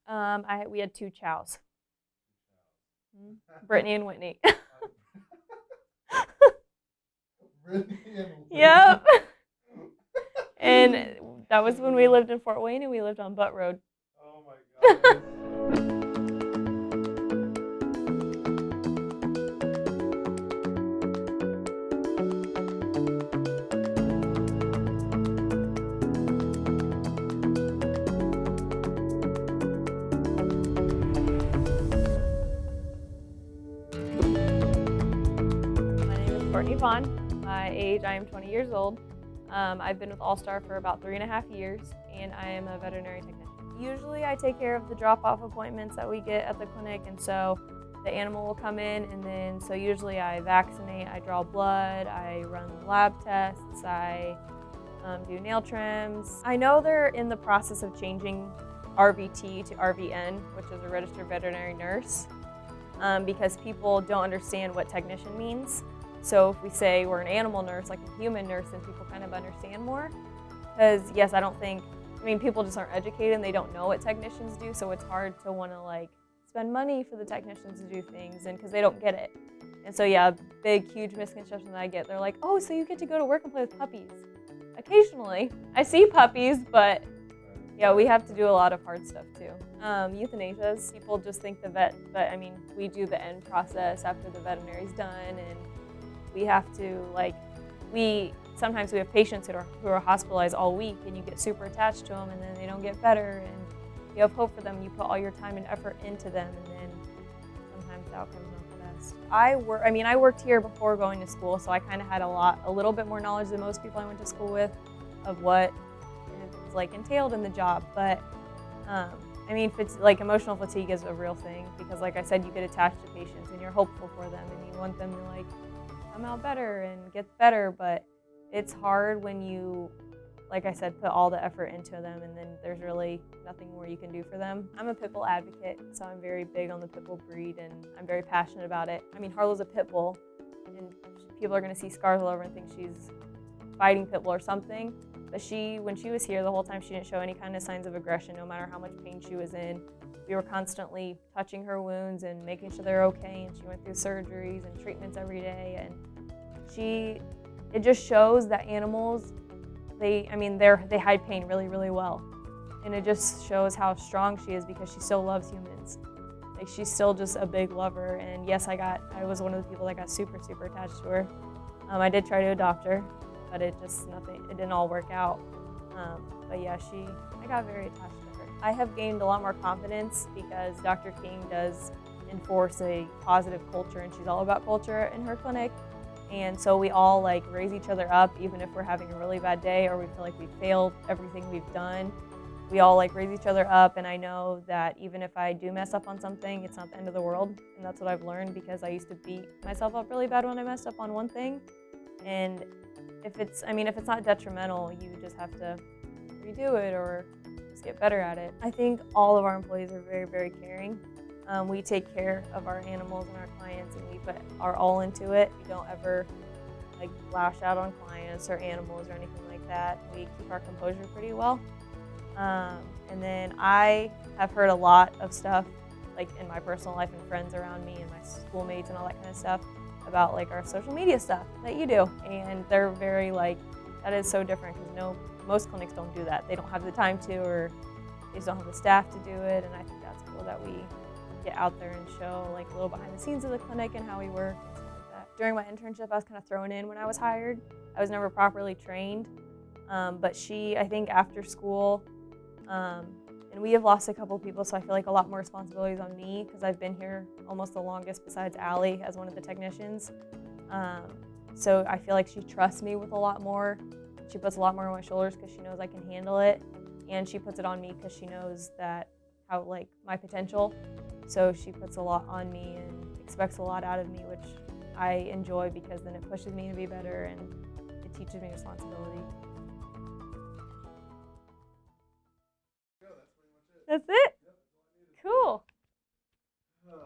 We had 2 chows. Brittany and Whitney. Brittany and Whitney. Yep. And that was when we lived in Fort Wayne and we lived on Butt Road. Oh my God. My name is Courtney Vaughn. My age, I am 20 years old. I've been with All Star for about 3.5 years, and I am a veterinary technician. Usually I take care of the drop-off appointments that we get at the clinic, and so the animal will come in, and then so usually I vaccinate, I draw blood, I run lab tests, I do nail trims. I know they're in the process of changing RVT to RVN, which is a registered veterinary nurse, because people don't understand what technician means. So if we say we're an animal nurse, like a human nurse, then people kind of understand more. Because yes, people just aren't educated and they don't know what technicians do, so it's hard to want to like spend money for the technicians to do things, and because they don't get it. And so yeah, big, huge misconception that I get, they're like, oh, so you get to go to work and play with puppies. Occasionally, I see puppies, but yeah, we have to do a lot of hard stuff too. Euthanasias, people just think the vet, but I mean, we do the end process after the veterinary's done, and we have to sometimes we have patients who are hospitalized all week, and you get super attached to them, and then they don't get better, and you have hope for them. You put all your time and effort into them, and then sometimes the outcome's not the best. I worked here before going to school, so I kind of had a little bit more knowledge than most people I went to school with of what it's like entailed in the job. But emotional fatigue is a real thing, because like I said, you get attached to patients and you're hopeful for them and you want them to like come out better and get better, but it's hard when you, like I said, put all the effort into them and then there's really nothing more you can do for them. I'm a pit bull advocate, so I'm very big on the pit bull breed and I'm very passionate about it. I mean, Harlow's a pit bull and people are going to see scars all over and think she's fighting pit bull or something, but when she was here the whole time, she didn't show any kind of signs of aggression, no matter how much pain she was in. We were constantly touching her wounds and making sure they're okay, and she went through surgeries and treatments every day, and it just shows that animals, they hide pain really, really well. And it just shows how strong she is, because she still loves humans. Like, she's still just a big lover. And yes, I was one of the people that got super, super attached to her. I did try to adopt her, but it didn't all work out. But yeah, I got very attached to her. I have gained a lot more confidence because Dr. King does enforce a positive culture, and she's all about culture in her clinic. And so we all like raise each other up, even if we're having a really bad day or we feel like we failed everything we've done. We all like raise each other up, and I know that even if I do mess up on something, it's not the end of the world. And that's what I've learned, because I used to beat myself up really bad when I messed up on one thing. And if it's not detrimental, you just have to redo it or just get better at it. I think all of our employees are very, very caring. We take care of our animals and our clients, and we put our all into it. We don't ever like lash out on clients or animals or anything like that. We keep our composure pretty well. And then I have heard a lot of stuff, like in my personal life and friends around me and my schoolmates and all that kind of stuff, about like our social media stuff that you do. And they're very like, that is so different, because most clinics don't do that. They don't have the time to, or they just don't have the staff to do it. And I think that's cool that we get out there and show like a little behind the scenes of the clinic and how we work and stuff like that. During my internship, I was kind of thrown in when I was hired. I was never properly trained, but I think after school, and we have lost a couple people, so I feel like a lot more responsibilities on me, because I've been here almost the longest besides Allie as one of the technicians. So I feel like she trusts me with a lot more. She puts a lot more on my shoulders because she knows I can handle it, and she puts it on me because she knows how my potential. So she puts a lot on me and expects a lot out of me, which I enjoy, because then it pushes me to be better and it teaches me responsibility. Yeah, that's pretty much it. That's it.